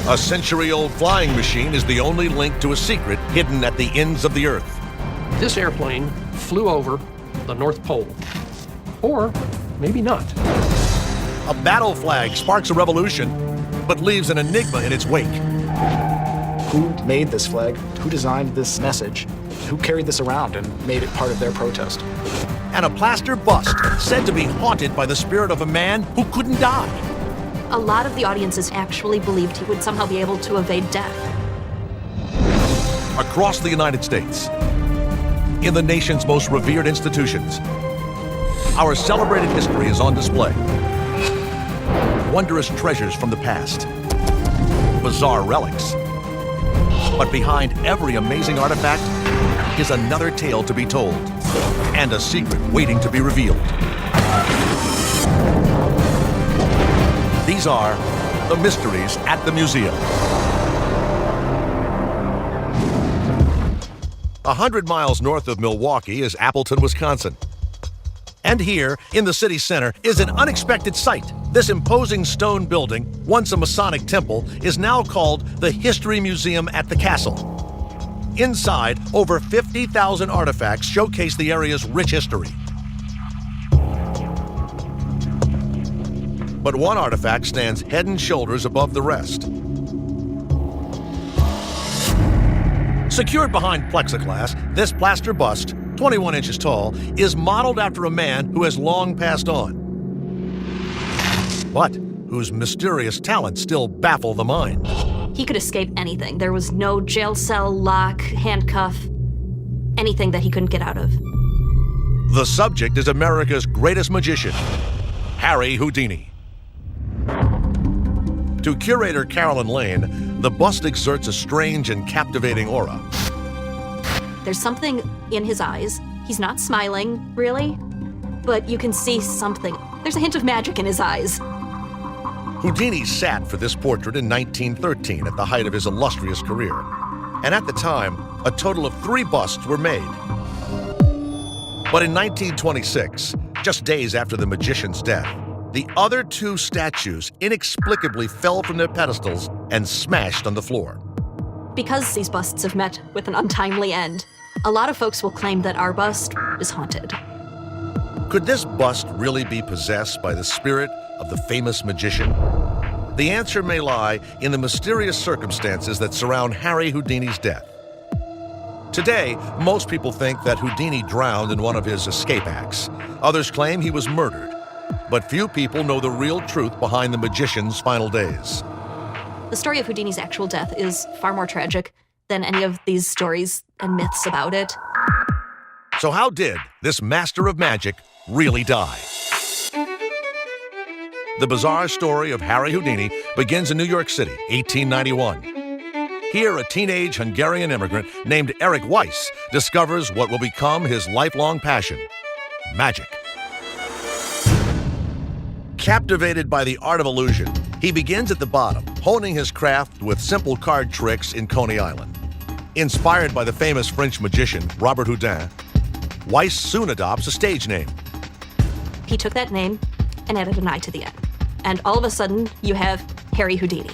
A century-old flying machine is the only link to a secret hidden at the ends of the Earth. This airplane flew over the North Pole. Or maybe not. A battle flag sparks a revolution, but leaves an enigma in its wake. Who made this flag? Who designed this message? Who carried this around and made it part of their protest? And a plaster bust said to be haunted by the spirit of a man who couldn't die. A lot of the audiences actually believed he would somehow be able to evade death. Across the United States, in the nation's most revered institutions, our celebrated history is on display. Wondrous treasures from the past, bizarre relics. But behind every amazing artifact is another tale to be told, and a secret waiting to be revealed. These are the mysteries at the museum. 100 miles north of Milwaukee is Appleton, Wisconsin. And here, in the city center, is an unexpected sight. This imposing stone building, once a Masonic temple, is now called the History Museum at the Castle. Inside, over 50,000 artifacts showcase the area's rich history. But one artifact stands head and shoulders above the rest. Secured behind plexiglass, this plaster bust, 21 inches tall, is modeled after a man who has long passed on, but whose mysterious talents still baffle the mind. He could escape anything. There was no jail cell, lock, handcuff, anything that he couldn't get out of. The subject is America's greatest magician, Harry Houdini. To curator Carolyn Lane, the bust exerts a strange and captivating aura. There's something in his eyes. He's not smiling, really, but you can see something. There's a hint of magic in his eyes. Houdini sat for this portrait in 1913 at the height of his illustrious career. And at the time, a total of 3 busts were made. But in 1926, just days after the magician's death, the other 2 statues inexplicably fell from their pedestals and smashed on the floor. Because these busts have met with an untimely end, a lot of folks will claim that our bust is haunted. Could this bust really be possessed by the spirit of the famous magician? The answer may lie in the mysterious circumstances that surround Harry Houdini's death. Today, most people think that Houdini drowned in one of his escape acts. Others claim he was murdered. But few people know the real truth behind the magician's final days. The story of Houdini's actual death is far more tragic than any of these stories and myths about it. So how did this master of magic really die? The bizarre story of Harry Houdini begins in New York City, 1891. Here, a teenage Hungarian immigrant named Eric Weiss discovers what will become his lifelong passion: magic. Captivated by the art of illusion, he begins at the bottom, honing his craft with simple card tricks in Coney Island. Inspired by the famous French magician Robert Houdin, Weiss soon adopts a stage name. He took that name and added an I to the end. And all of a sudden, you have Harry Houdini.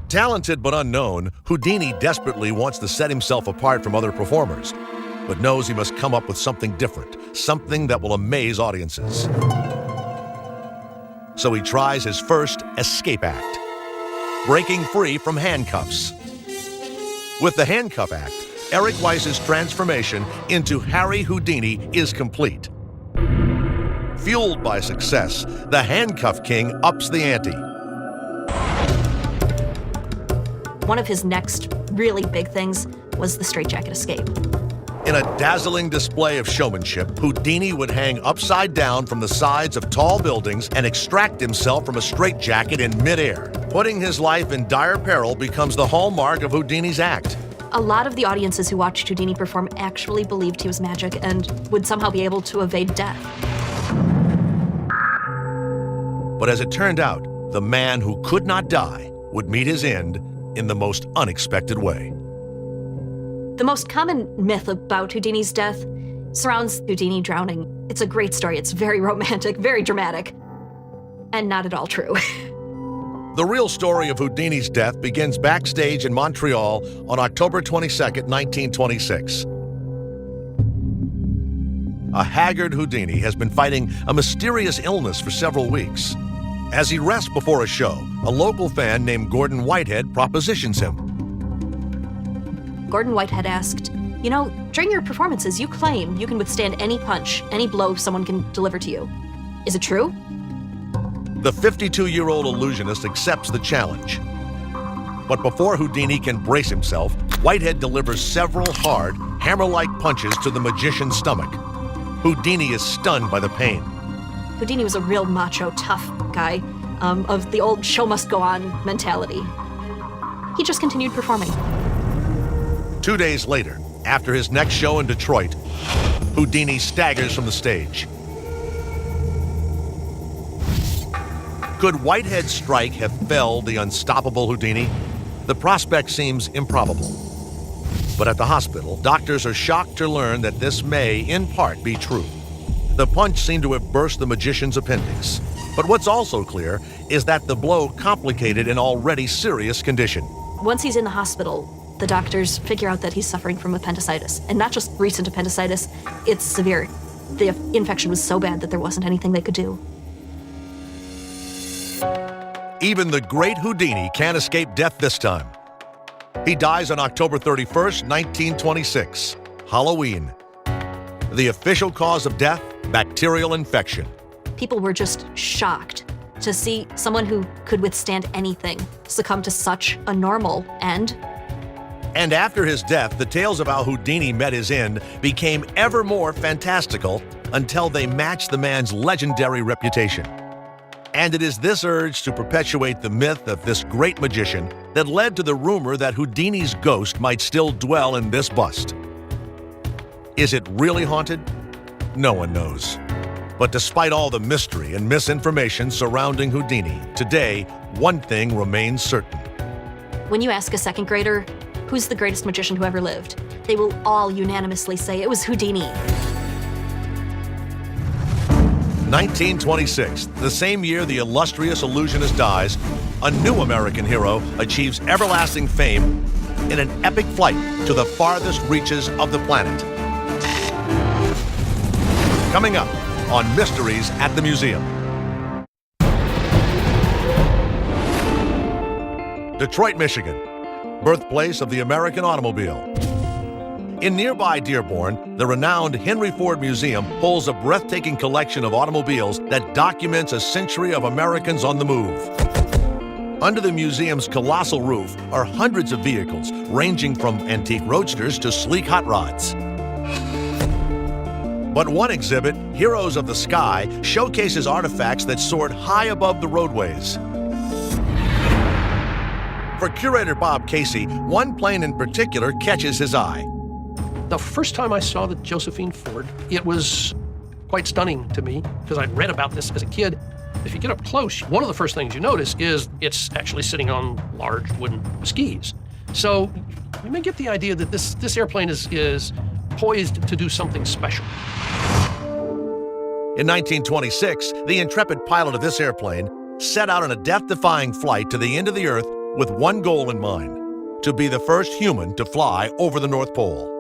Talented but unknown, Houdini desperately wants to set himself apart from other performers, but knows he must come up with something different, something that will amaze audiences. So he tries his first escape act, breaking free from handcuffs. With the handcuff act, Eric Weiss's transformation into Harry Houdini is complete. Fueled by success, the Handcuff King ups the ante. One of his next really big things was the straitjacket escape. In a dazzling display of showmanship, Houdini would hang upside down from the sides of tall buildings and extract himself from a straitjacket in midair. Putting his life in dire peril becomes the hallmark of Houdini's act. A lot of the audiences who watched Houdini perform actually believed he was magic and would somehow be able to evade death. But as it turned out, the man who could not die would meet his end in the most unexpected way. The most common myth about Houdini's death surrounds Houdini drowning. It's a great story. It's very romantic, very dramatic, and not at all true. The real story of Houdini's death begins backstage in Montreal on October 22, 1926. A haggard Houdini has been fighting a mysterious illness for several weeks. As he rests before a show, a local fan named Gordon Whitehead propositions him. Gordon Whitehead asked, "You know, during your performances, you claim you can withstand any punch, any blow someone can deliver to you. Is it true?" The 52-year-old illusionist accepts the challenge. But before Houdini can brace himself, Whitehead delivers several hard, hammer-like punches to the magician's stomach. Houdini is stunned by the pain. Houdini was a real macho, tough guy, of the old show must go on mentality. He just continued performing. 2 days later, after his next show in Detroit, Houdini staggers from the stage. Could Whitehead's strike have felled the unstoppable Houdini? The prospect seems improbable. But at the hospital, doctors are shocked to learn that this may, in part, be true. The punch seemed to have burst the magician's appendix. But what's also clear is that the blow complicated an already serious condition. Once he's in the hospital, the doctors figure out that he's suffering from appendicitis. And not just recent appendicitis, it's severe. The infection was so bad that there wasn't anything they could do. Even the great Houdini can't escape death this time. He dies on October 31st, 1926, Halloween. The official cause of death, bacterial infection. People were just shocked to see someone who could withstand anything succumb to such a normal end. And after his death, the tales of how Houdini met his end became ever more fantastical until they matched the man's legendary reputation. And it is this urge to perpetuate the myth of this great magician that led to the rumor that Houdini's ghost might still dwell in this bust. Is it really haunted? No one knows. But despite all the mystery and misinformation surrounding Houdini, today, one thing remains certain. When you ask a second grader, who's the greatest magician who ever lived, they will all unanimously say it was Houdini. 1926, the same year the illustrious illusionist dies, a new American hero achieves everlasting fame in an epic flight to the farthest reaches of the planet. Coming up on Mysteries at the Museum. Detroit, Michigan, birthplace of the American automobile. In nearby Dearborn, the renowned Henry Ford Museum holds a breathtaking collection of automobiles that documents a century of Americans on the move. Under the museum's colossal roof are hundreds of vehicles, ranging from antique roadsters to sleek hot rods. But one exhibit, Heroes of the Sky, showcases artifacts that soared high above the roadways. For curator Bob Casey, one plane in particular catches his eye. The first time I saw the Josephine Ford, it was quite stunning to me because I'd read about this as a kid. If you get up close, one of the first things you notice is it's actually sitting on large wooden skis. So you may get the idea that this airplane is poised to do something special. In 1926, the intrepid pilot of this airplane set out on a death-defying flight to the end of the Earth with one goal in mind: to be the first human to fly over the North Pole.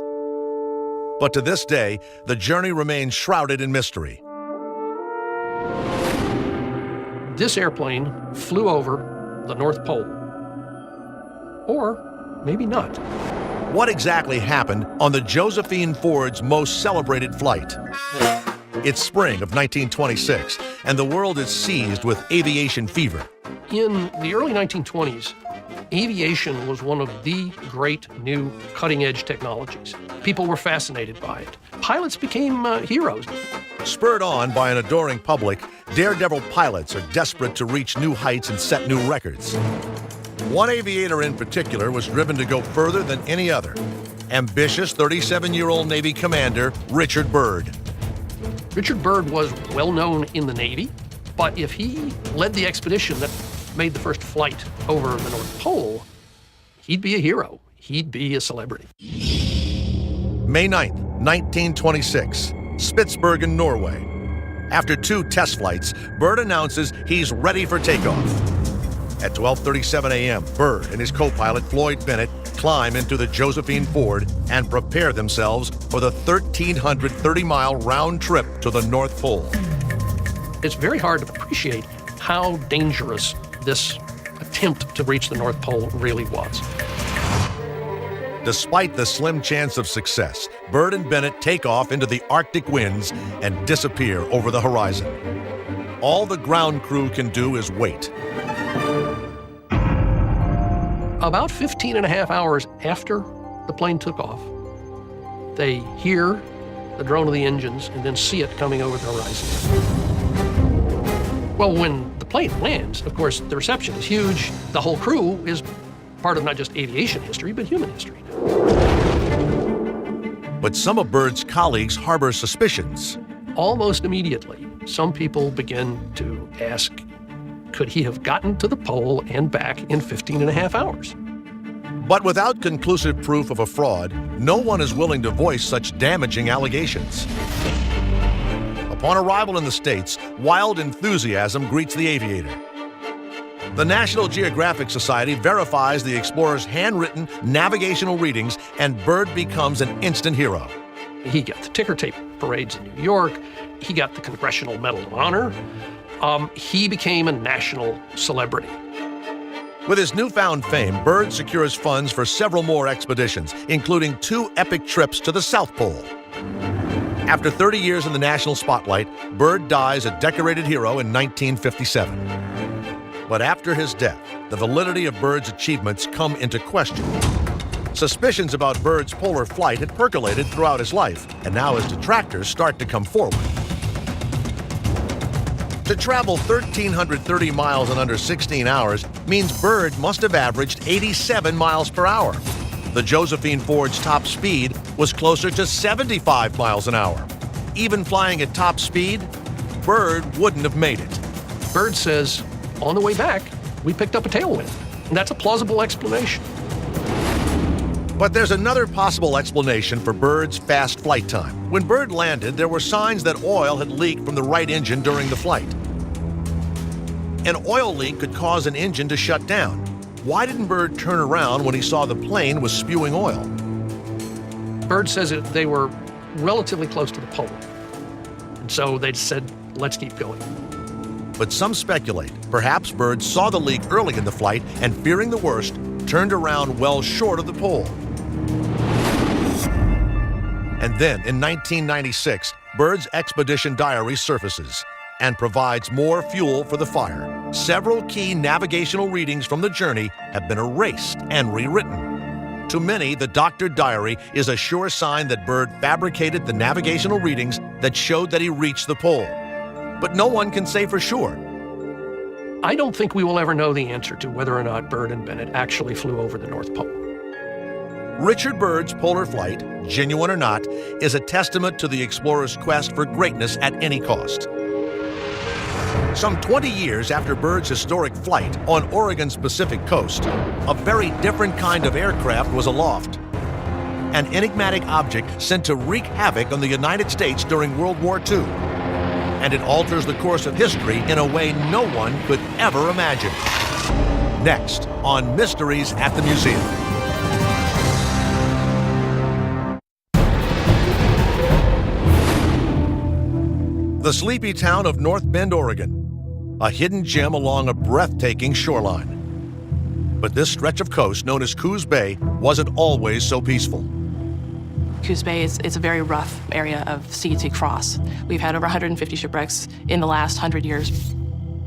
But to this day, the journey remains shrouded in mystery. This airplane flew over the North Pole. Or maybe not. What exactly happened on the Josephine Ford's most celebrated flight? It's spring of 1926, and the world is seized with aviation fever. In the early 1920s, aviation was one of the great new cutting-edge technologies. People were fascinated by it. Pilots became heroes. Spurred on by an adoring public, daredevil pilots are desperate to reach new heights and set new records. One aviator in particular was driven to go further than any other: ambitious 37-year-old Navy commander Richard Byrd. Richard Byrd was well known in the Navy, but if he led the expedition that made the first flight over the North Pole, he'd be a hero. He'd be a celebrity. May 9th, 1926, Spitsbergen, Norway. After 2 test flights, Byrd announces he's ready for takeoff. At 12:37 a.m., Byrd and his co-pilot Floyd Bennett climb into the Josephine Ford and prepare themselves for the 1,330-mile round trip to the North Pole. It's very hard to appreciate how dangerous this attempt to reach the North Pole really was. Despite the slim chance of success, Byrd and Bennett take off into the Arctic winds and disappear over the horizon. All the ground crew can do is wait. About 15 and a half hours after the plane took off, they hear the drone of the engines and then see it coming over the horizon. Well, when the plane lands, of course, the reception is huge. The whole crew is part of not just aviation history, but human history. But some of Byrd's colleagues harbor suspicions. Almost immediately, some people begin to ask, could he have gotten to the pole and back in 15 and a half hours? But without conclusive proof of a fraud, no one is willing to voice such damaging allegations. Upon arrival in the States, wild enthusiasm greets the aviator. The National Geographic Society verifies the explorer's handwritten navigational readings, and Byrd becomes an instant hero. He got the ticker tape parades in New York. He got the Congressional Medal of Honor. He became a national celebrity. With his newfound fame, Byrd secures funds for several more expeditions, including 2 epic trips to the South Pole. After 30 years in the national spotlight, Byrd dies a decorated hero in 1957. But after his death, the validity of Byrd's achievements come into question. Suspicions about Byrd's polar flight had percolated throughout his life, and now his detractors start to come forward. To travel 1,330 miles in under 16 hours means Byrd must have averaged 87 miles per hour. The Josephine Ford's top speed was closer to 75 miles an hour. Even flying at top speed, Byrd wouldn't have made it. Byrd says, on the way back, we picked up a tailwind. And that's a plausible explanation. But there's another possible explanation for Byrd's fast flight time. When Byrd landed, there were signs that oil had leaked from the right engine during the flight. An oil leak could cause an engine to shut down. Why didn't Byrd turn around when he saw the plane was spewing oil? Byrd says that they were relatively close to the pole. And so they said, let's keep going. But some speculate perhaps Byrd saw the leak early in the flight and, fearing the worst, turned around well short of the pole. And then, in 1996, Byrd's expedition diary surfaces and provides more fuel for the fire. Several key navigational readings from the journey have been erased and rewritten. To many, the doctored diary is a sure sign that Byrd fabricated the navigational readings that showed that he reached the pole. But no one can say for sure. I don't think we will ever know the answer to whether or not Byrd and Bennett actually flew over the North Pole. Richard Byrd's polar flight, genuine or not, is a testament to the explorer's quest for greatness at any cost. Some 20 years after Byrd's historic flight on Oregon's Pacific coast, a very different kind of aircraft was aloft. An enigmatic object sent to wreak havoc on the United States during World War II. And it alters the course of history in a way no one could ever imagine. Next on Mysteries at the Museum. The sleepy town of North Bend, Oregon, a hidden gem along a breathtaking shoreline. But this stretch of coast, known as Coos Bay, wasn't always so peaceful. Coos Bay is a very rough area of sea to cross. We've had over 150 shipwrecks in the last 100 years.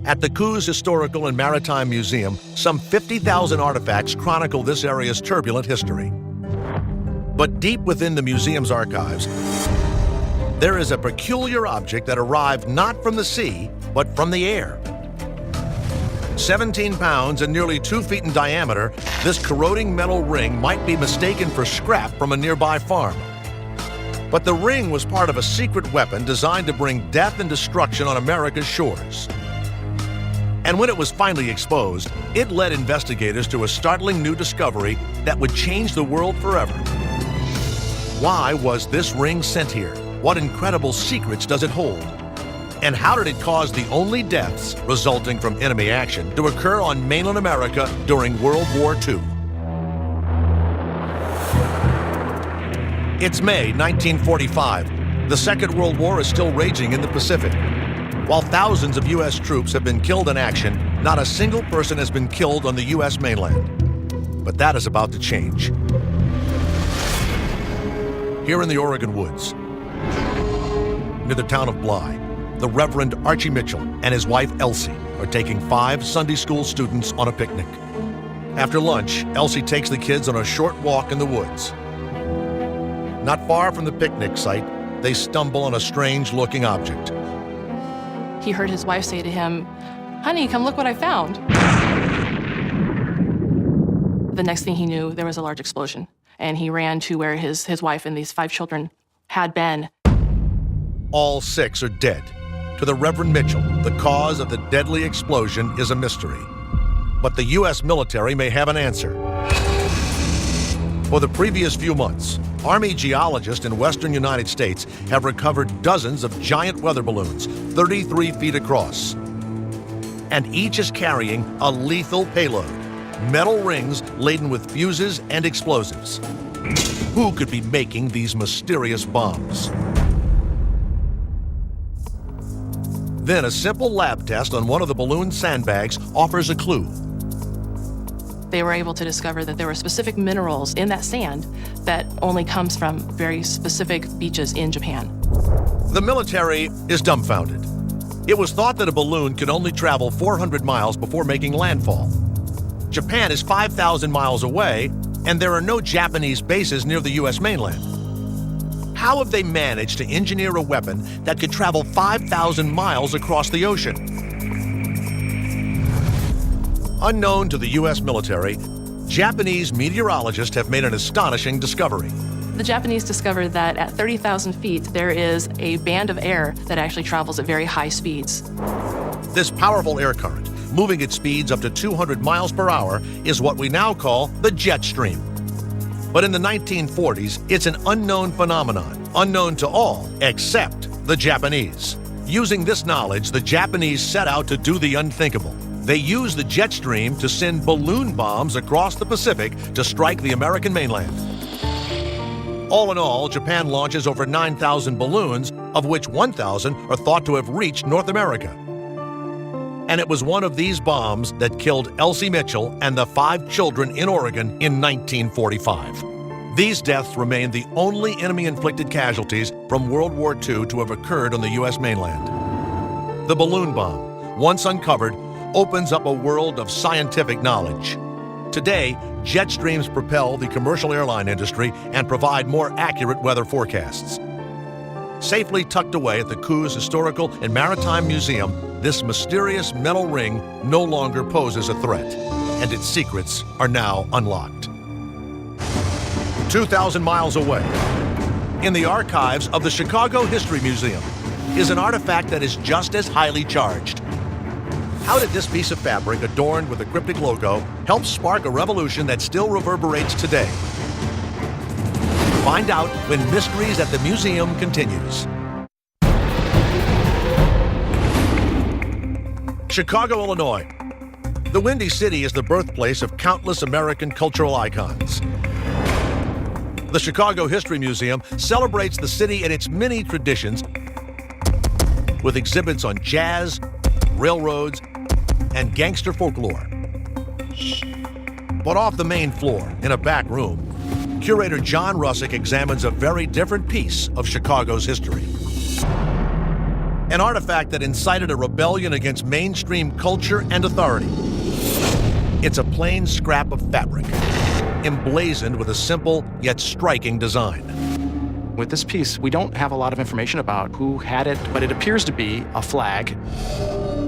At the Coos Historical and Maritime Museum, some 50,000 artifacts chronicle this area's turbulent history. But deep within the museum's archives, there is a peculiar object that arrived not from the sea, but from the air. 17 pounds and nearly 2 feet in diameter, this corroding metal ring might be mistaken for scrap from a nearby farm. But the ring was part of a secret weapon designed to bring death and destruction on America's shores. And when it was finally exposed, it led investigators to a startling new discovery that would change the world forever. Why was this ring sent here? What incredible secrets does it hold? And how did it cause the only deaths resulting from enemy action to occur on mainland America during World War II? It's May 1945. The Second World War is still raging in the Pacific. While thousands of U.S. troops have been killed in action, not a single person has been killed on the U.S. mainland. But that is about to change. Here in the Oregon woods, near the town of Bly, the Reverend Archie Mitchell and his wife Elsie are taking 5 Sunday school students on a picnic. After lunch, Elsie takes the kids on a short walk in the woods. Not far from the picnic site, they stumble on a strange-looking object. He heard his wife say to him, "Honey, come look what I found." The next thing he knew, there was a large explosion, and he ran to where his wife and these 5 children had been. All 6 are dead. To the Reverend Mitchell, the cause of the deadly explosion is a mystery. But the U.S. military may have an answer. For the previous few months, Army geologists in western United States have recovered dozens of giant weather balloons, 33 feet across. And each is carrying a lethal payload, metal rings laden with fuses and explosives. Who could be making these mysterious bombs? Then a simple lab test on one of the balloon sandbags offers a clue. They were able to discover that there were specific minerals in that sand that only comes from very specific beaches in Japan. The military is dumbfounded. It was thought that a balloon could only travel 400 miles before making landfall. Japan is 5,000 miles away, and there are no Japanese bases near the U.S. mainland. How have they managed to engineer a weapon that could travel 5,000 miles across the ocean? Unknown to the U.S. military, Japanese meteorologists have made an astonishing discovery. The Japanese discovered that at 30,000 feet, there is a band of air that actually travels at very high speeds. This powerful air current, moving at speeds up to 200 miles per hour, is what we now call the jet stream. But in the 1940s, it's an unknown phenomenon, unknown to all except the Japanese. Using this knowledge, the Japanese set out to do the unthinkable. They used the jet stream to send balloon bombs across the Pacific to strike the American mainland. All in all, Japan launches over 9,000 balloons, of which 1,000 are thought to have reached North America. And it was one of these bombs that killed Elsie Mitchell and the 5 children in Oregon in 1945. These deaths remain the only enemy-inflicted casualties from World War II to have occurred on the U.S. mainland. The balloon bomb, once uncovered, opens up a world of scientific knowledge. Today, jet streams propel the commercial airline industry and provide more accurate weather forecasts. Safely tucked away at the Coos Historical and Maritime Museum, this mysterious metal ring no longer poses a threat, and its secrets are now unlocked. 2,000 miles away, in the archives of the Chicago History Museum, is an artifact that is just as highly charged. How did this piece of fabric, adorned with a cryptic logo, help spark a revolution that still reverberates today? Find out when Mysteries at the Museum continues. Chicago, Illinois. The Windy City is the birthplace of countless American cultural icons. The Chicago History Museum celebrates the city and its many traditions with exhibits on jazz, railroads, and gangster folklore. But off the main floor, in a back room, curator John Russick examines a very different piece of Chicago's history. An artifact that incited a rebellion against mainstream culture and authority. It's a plain scrap of fabric, emblazoned with a simple yet striking design. With this piece, we don't have a lot of information about who had it, but it appears to be a flag.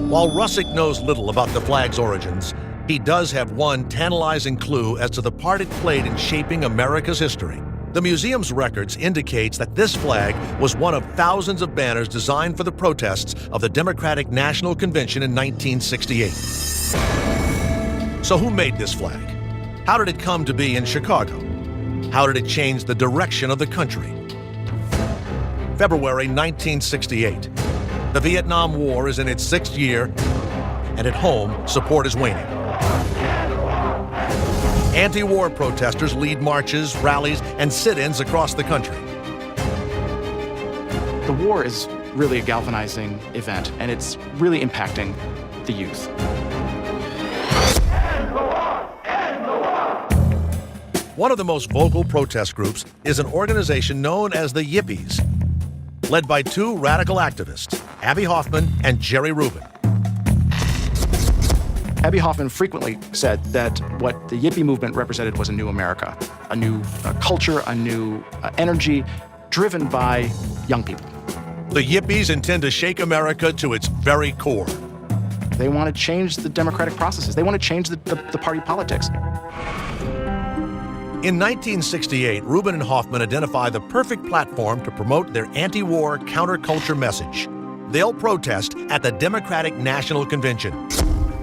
While Russick knows little about the flag's origins, he does have one tantalizing clue as to the part it played in shaping America's history. The museum's records indicates that this flag was one of thousands of banners designed for the protests of the Democratic National Convention in 1968. So who made this flag? How did it come to be in Chicago? How did it change the direction of the country? February 1968. The Vietnam War is in its 6th year, and at home, support is waning. Anti-war protesters lead marches, rallies, and sit-ins across the country. The war is really a galvanizing event, and it's really impacting the youth. One of the most vocal protest groups is an organization known as the Yippies, led by 2 radical activists, Abbie Hoffman and Jerry Rubin. Abbie Hoffman frequently said that what the Yippie movement represented was a new America, a new culture, a new energy driven by young people. The Yippies intend to shake America to its very core. They want to change the democratic processes. They want to change the party politics. In 1968, Rubin and Hoffman identify the perfect platform to promote their anti-war counterculture message. They'll protest at the Democratic National Convention.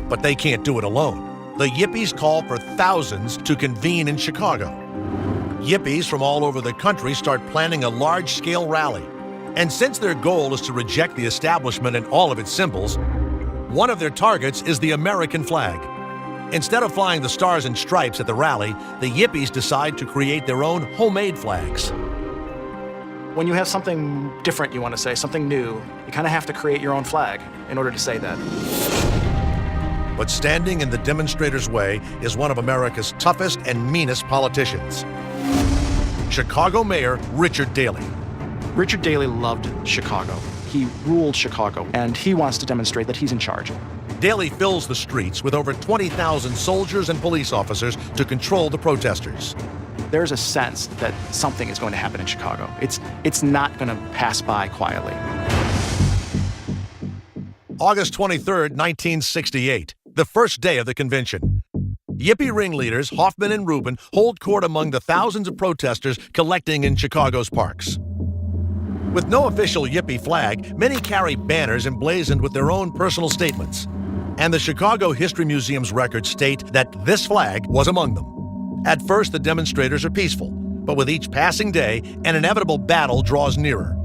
But they can't do it alone. The Yippies call for thousands to convene in Chicago. Yippies from all over the country start planning a large-scale rally. And since their goal is to reject the establishment and all of its symbols, one of their targets is the American flag. Instead of flying the stars and stripes at the rally, the Yippies decide to create their own homemade flags. When you have something different you want to say, something new, you kind of have to create your own flag in order to say that. But standing in the demonstrators' way is one of America's toughest and meanest politicians, Chicago Mayor Richard Daley. Richard Daley loved Chicago. He ruled Chicago, and he wants to demonstrate that he's in charge. Daley fills the streets with over 20,000 soldiers and police officers to control the protesters. There's a sense that something is going to happen in Chicago. It's not going to pass by quietly. August 23rd, 1968, the first day of the convention. Yippie ringleaders Hoffman and Rubin hold court among the thousands of protesters collecting in Chicago's parks. With no official Yippie flag, many carry banners emblazoned with their own personal statements. And the Chicago History Museum's records state that this flag was among them. At first, the demonstrators are peaceful, but with each passing day, an inevitable battle draws nearer.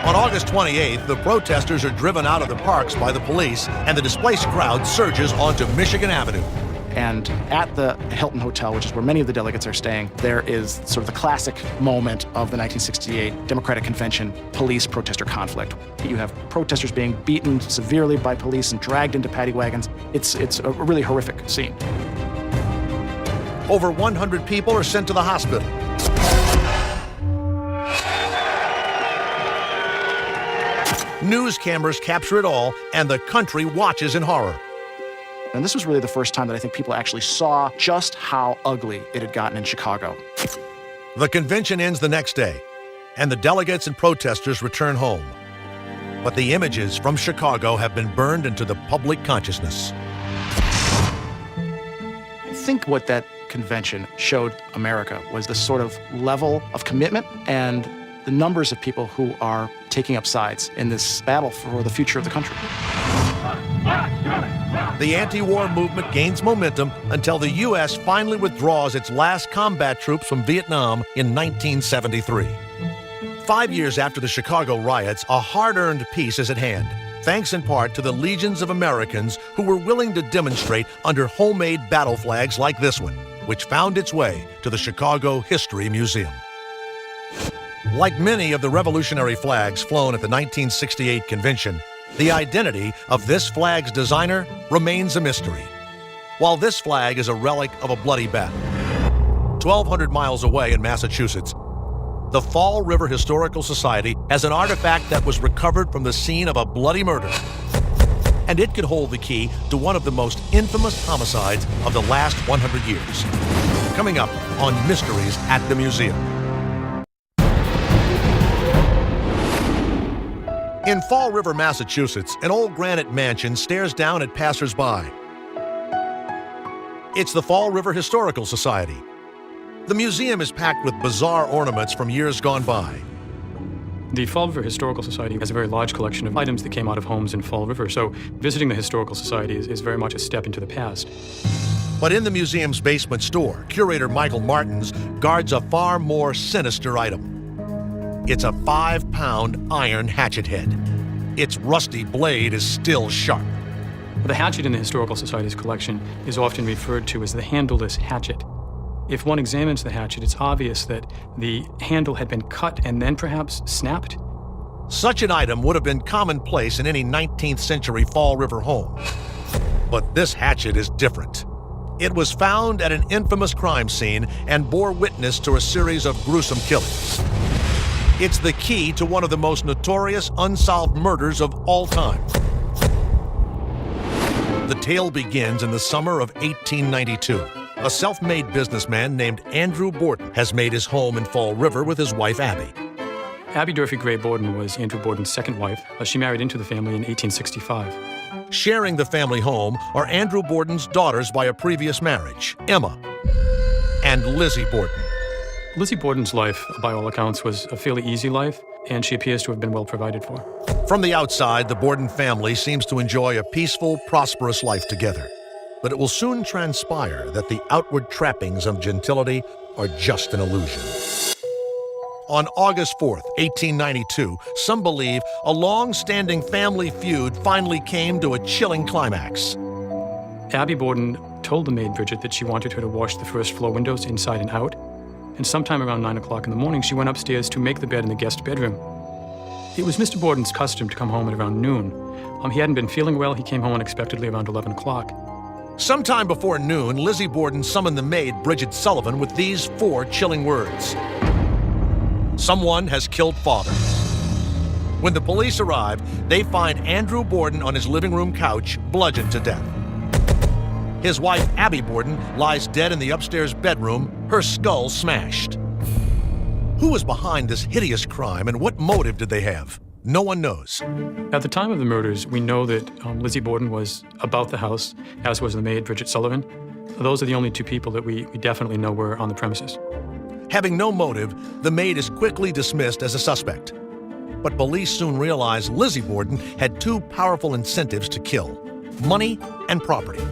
On August 28th, the protesters are driven out of the parks by the police, and the displaced crowd surges onto Michigan Avenue. And at the Hilton Hotel, which is where many of the delegates are staying, there is sort of the classic moment of the 1968 Democratic Convention police-protester conflict. You have protesters being beaten severely by police and dragged into paddy wagons. It's a really horrific scene. Over 100 people are sent to the hospital. News cameras capture it all, and the country watches in horror. And this was really the first time that I think people actually saw just how ugly it had gotten in Chicago. The convention ends the next day, and the delegates and protesters return home. But the images from Chicago have been burned into the public consciousness. I think what that convention showed America was the sort of level of commitment and the numbers of people who are taking up sides in this battle for the future of the country. The anti-war movement gains momentum until the U.S. finally withdraws its last combat troops from Vietnam in 1973. 5 years after the Chicago riots, a hard-earned peace is at hand, thanks in part to the legions of Americans who were willing to demonstrate under homemade battle flags like this one, which found its way to the Chicago History Museum. Like many of the revolutionary flags flown at the 1968 convention, the identity of this flag's designer remains a mystery. While this flag is a relic of a bloody battle, 1,200 miles away in Massachusetts, the Fall River Historical Society has an artifact that was recovered from the scene of a bloody murder. And it could hold the key to one of the most infamous homicides of the last 100 years. Coming up on Mysteries at the Museum. In Fall River, Massachusetts, an old granite mansion stares down at passers-by. It's the Fall River Historical Society. The museum is packed with bizarre ornaments from years gone by. The Fall River Historical Society has a very large collection of items that came out of homes in Fall River, so visiting the Historical Society is very much a step into the past. But in the museum's basement store, curator Michael Martins guards a far more sinister item. It's a 5-pound iron hatchet head. Its rusty blade is still sharp. The hatchet in the Historical Society's collection is often referred to as the handleless hatchet. If one examines the hatchet, it's obvious that the handle had been cut and then perhaps snapped. Such an item would have been commonplace in any 19th century Fall River home. But this hatchet is different. It was found at an infamous crime scene and bore witness to a series of gruesome killings. It's the key to one of the most notorious unsolved murders of all time. The tale begins in the summer of 1892. A self-made businessman named Andrew Borden has made his home in Fall River with his wife, Abby. Abby Durfee Gray Borden was Andrew Borden's second wife. She married into the family in 1865. Sharing the family home are Andrew Borden's daughters by a previous marriage, Emma and Lizzie Borden. Lizzie Borden's life, by all accounts, was a fairly easy life, and she appears to have been well provided for. From the outside, the Borden family seems to enjoy a peaceful, prosperous life together. But it will soon transpire that the outward trappings of gentility are just an illusion. On August 4th, 1892, some believe a long-standing family feud finally came to a chilling climax. Abby Borden told the maid Bridget that she wanted her to wash the first floor windows inside and out, and sometime around 9 o'clock in the morning, she went upstairs to make the bed in the guest bedroom. It was Mr. Borden's custom to come home at around noon. He hadn't been feeling well. He came home unexpectedly around 11 o'clock. Sometime before noon, Lizzie Borden summoned the maid, Bridget Sullivan, with these 4 chilling words. Someone has killed father. When the police arrive, they find Andrew Borden on his living room couch, bludgeoned to death. His wife, Abby Borden, lies dead in the upstairs bedroom, her skull smashed. Who was behind this hideous crime and what motive did they have? No one knows. At the time of the murders, we know that Lizzie Borden was about the house, as was the maid, Bridget Sullivan. Those are the only 2 people that we definitely know were on the premises. Having no motive, the maid is quickly dismissed as a suspect. But police soon realize Lizzie Borden had 2 powerful incentives to kill: money and property.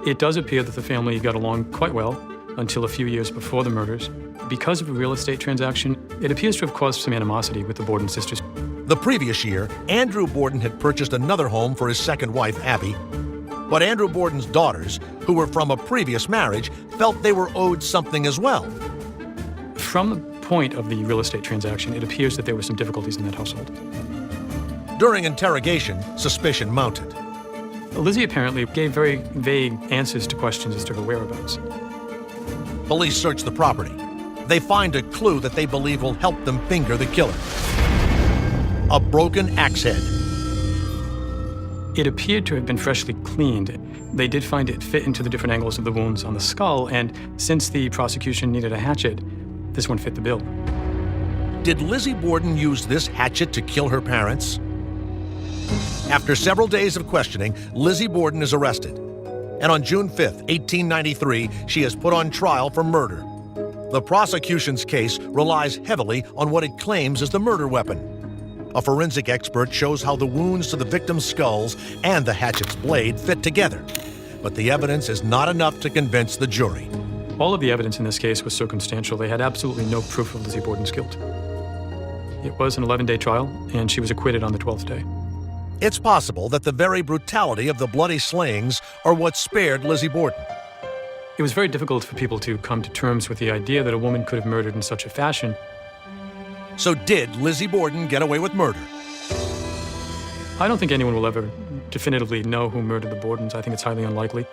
It does appear that the family got along quite well until a few years before the murders. Because of a real estate transaction, it appears to have caused some animosity with the Borden sisters. The previous year, Andrew Borden had purchased another home for his second wife, Abby. But Andrew Borden's daughters, who were from a previous marriage, felt they were owed something as well. From the point of the real estate transaction, it appears that there were some difficulties in that household. During interrogation, suspicion mounted. Lizzie apparently gave very vague answers to questions as to her whereabouts. Police search the property. They find a clue that they believe will help them finger the killer: a broken axe head. It appeared to have been freshly cleaned. They did find it fit into the different angles of the wounds on the skull, and since the prosecution needed a hatchet, this one fit the bill. Did Lizzie Borden use this hatchet to kill her parents? After several days of questioning, Lizzie Borden is arrested. And on June 5th, 1893, she is put on trial for murder. The prosecution's case relies heavily on what it claims is the murder weapon. A forensic expert shows how the wounds to the victim's skulls and the hatchet's blade fit together. But the evidence is not enough to convince the jury. All of the evidence in this case was circumstantial. They had absolutely no proof of Lizzie Borden's guilt. It was an 11-day trial, and she was acquitted on the 12th day. It's possible that the very brutality of the bloody slayings are what spared Lizzie Borden. It was very difficult for people to come to terms with the idea that a woman could have murdered in such a fashion. So did Lizzie Borden get away with murder? I don't think anyone will ever definitively know who murdered the Bordens. I think it's highly unlikely.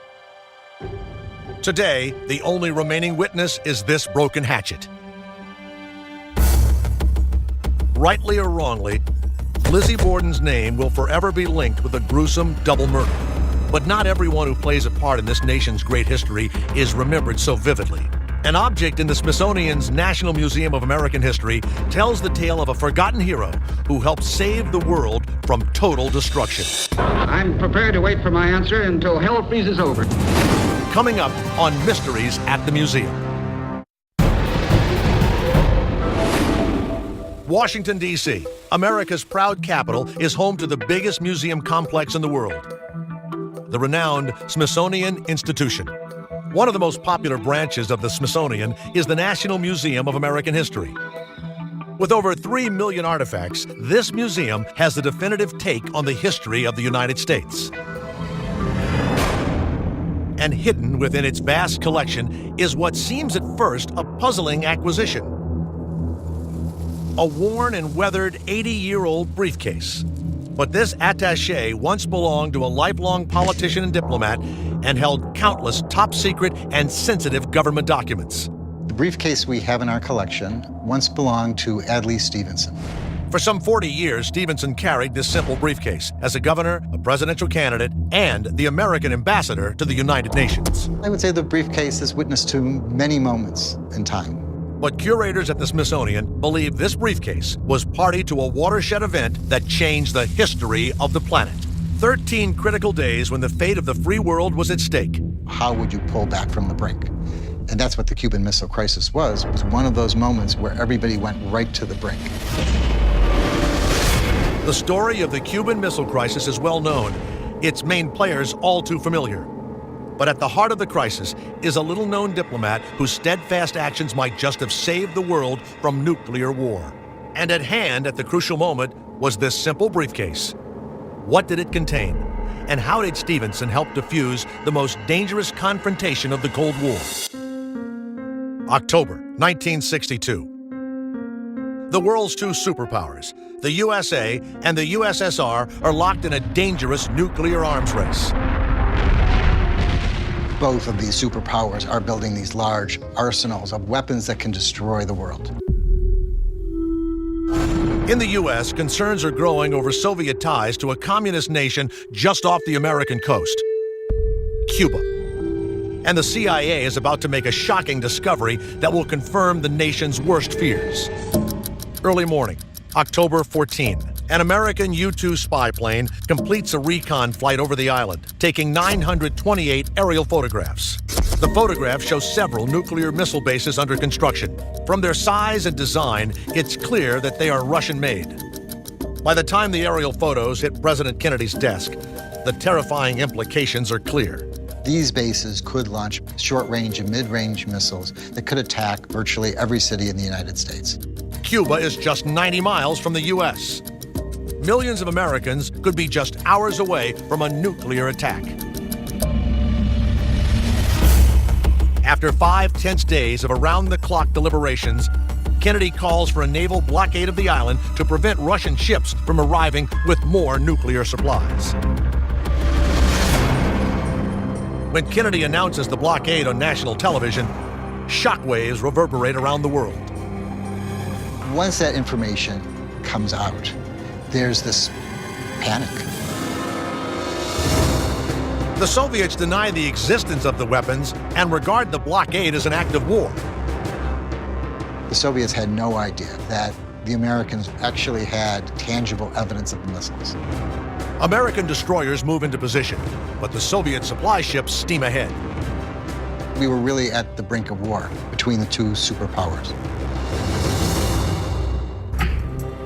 Today, the only remaining witness is this broken hatchet. Rightly or wrongly, Lizzie Borden's name will forever be linked with a gruesome double murder. But not everyone who plays a part in this nation's great history is remembered so vividly. An object in the Smithsonian's National Museum of American History tells the tale of a forgotten hero who helped save the world from total destruction. I'm prepared to wait for my answer until hell freezes over. Coming up on Mysteries at the Museum. Washington, D.C., America's proud capital, is home to the biggest museum complex in the world, the renowned Smithsonian Institution. One of the most popular branches of the Smithsonian is the National Museum of American History. With over 3 million artifacts, this museum has the definitive take on the history of the United States. And hidden within its vast collection is what seems at first a puzzling acquisition. A worn and weathered 80-year-old briefcase. But this attaché once belonged to a lifelong politician and diplomat and held countless top-secret and sensitive government documents. The briefcase we have in our collection once belonged to Adlai Stevenson. For some 40 years, Stevenson carried this simple briefcase as a governor, a presidential candidate, and the American ambassador to the United Nations. I would say the briefcase is witness to many moments in time. But curators at the Smithsonian believe this briefcase was party to a watershed event that changed the history of the planet. 13 critical days when the fate of the free world was at stake. How would you pull back from the brink? And that's what the Cuban Missile Crisis was one of those moments where everybody went right to the brink. The story of the Cuban Missile Crisis is well known, its main players all too familiar. But at the heart of the crisis is a little-known diplomat whose steadfast actions might just have saved the world from nuclear war. And at hand at the crucial moment was this simple briefcase. What did it contain? And how did Stevenson help defuse the most dangerous confrontation of the Cold War? October 1962. The world's two superpowers, the USA and the USSR, are locked in a dangerous nuclear arms race. Both of these superpowers are building these large arsenals of weapons that can destroy the world. In the U.S., concerns are growing over Soviet ties to a communist nation just off the American coast, Cuba. And the CIA is about to make a shocking discovery that will confirm the nation's worst fears. Early morning, October 14. An American U-2 spy plane completes a recon flight over the island, taking 928 aerial photographs. The photographs show several nuclear missile bases under construction. From their size and design, it's clear that they are Russian-made. By the time the aerial photos hit President Kennedy's desk, the terrifying implications are clear. These bases could launch short-range and mid-range missiles that could attack virtually every city in the United States. Cuba is just 90 miles from the U.S. Millions of Americans could be just hours away from a nuclear attack. After 5 tense days of around-the-clock deliberations, Kennedy calls for a naval blockade of the island to prevent Russian ships from arriving with more nuclear supplies. When Kennedy announces the blockade on national television, shockwaves reverberate around the world. Once that information comes out, there's this panic. The Soviets deny the existence of the weapons and regard the blockade as an act of war. The Soviets had no idea that the Americans actually had tangible evidence of the missiles. American destroyers move into position, but the Soviet supply ships steam ahead. We were really at the brink of war between the two superpowers.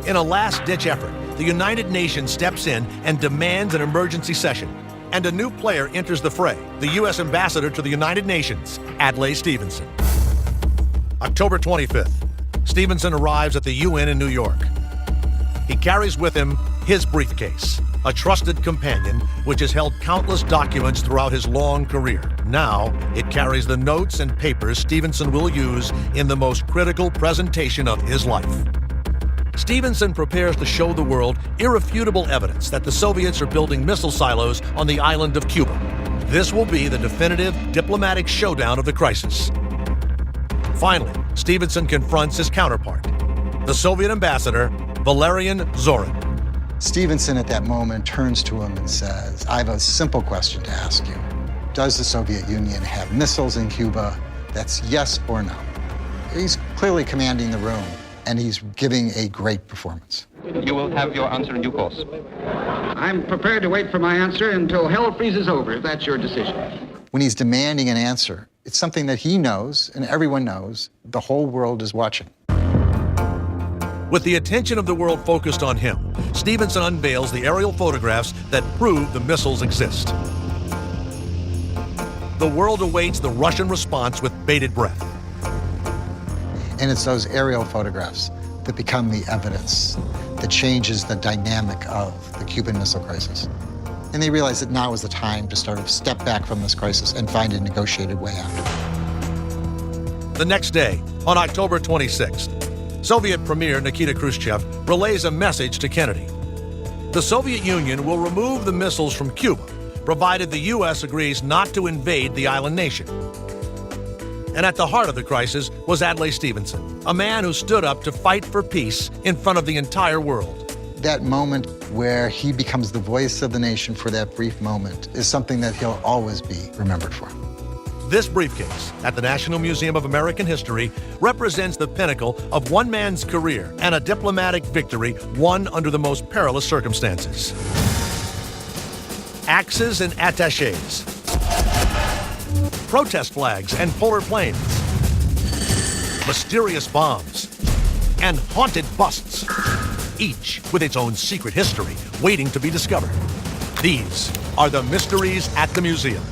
In a last-ditch effort, the United Nations steps in and demands an emergency session. And a new player enters the fray, the U.S. ambassador to the United Nations, Adlai Stevenson. October 25th, Stevenson arrives at the UN in New York. He carries with him his briefcase, a trusted companion which has held countless documents throughout his long career. Now, it carries the notes and papers Stevenson will use in the most critical presentation of his life. Stevenson prepares to show the world irrefutable evidence that the Soviets are building missile silos on the island of Cuba. This will be the definitive diplomatic showdown of the crisis. Finally, Stevenson confronts his counterpart, the Soviet ambassador, Valerian Zorin. Stevenson at that moment turns to him and says, I have a simple question to ask you. Does the Soviet Union have missiles in Cuba? That's yes or no. He's clearly commanding the room, and he's giving a great performance. You will have your answer in due course. I'm prepared to wait for my answer until hell freezes over, if that's your decision. When he's demanding an answer, it's something that he knows and everyone knows. The whole world is watching. With the attention of the world focused on him, Stevenson unveils the aerial photographs that prove the missiles exist. The world awaits the Russian response with bated breath. And it's those aerial photographs that become the evidence that changes the dynamic of the Cuban Missile Crisis. And they realized that now was the time to sort of step back from this crisis and find a negotiated way out. The next day, on October 26th, Soviet Premier Nikita Khrushchev relays a message to Kennedy. The Soviet Union will remove the missiles from Cuba, provided the U.S. agrees not to invade the island nation. And at the heart of the crisis was Adlai Stevenson, a man who stood up to fight for peace in front of the entire world. That moment where he becomes the voice of the nation for that brief moment is something that he'll always be remembered for. This briefcase at the National Museum of American History represents the pinnacle of one man's career and a diplomatic victory won under the most perilous circumstances. Axes and attachés, protest flags and polar planes, mysterious bombs, and haunted busts, each with its own secret history waiting to be discovered. These are the mysteries at the museum.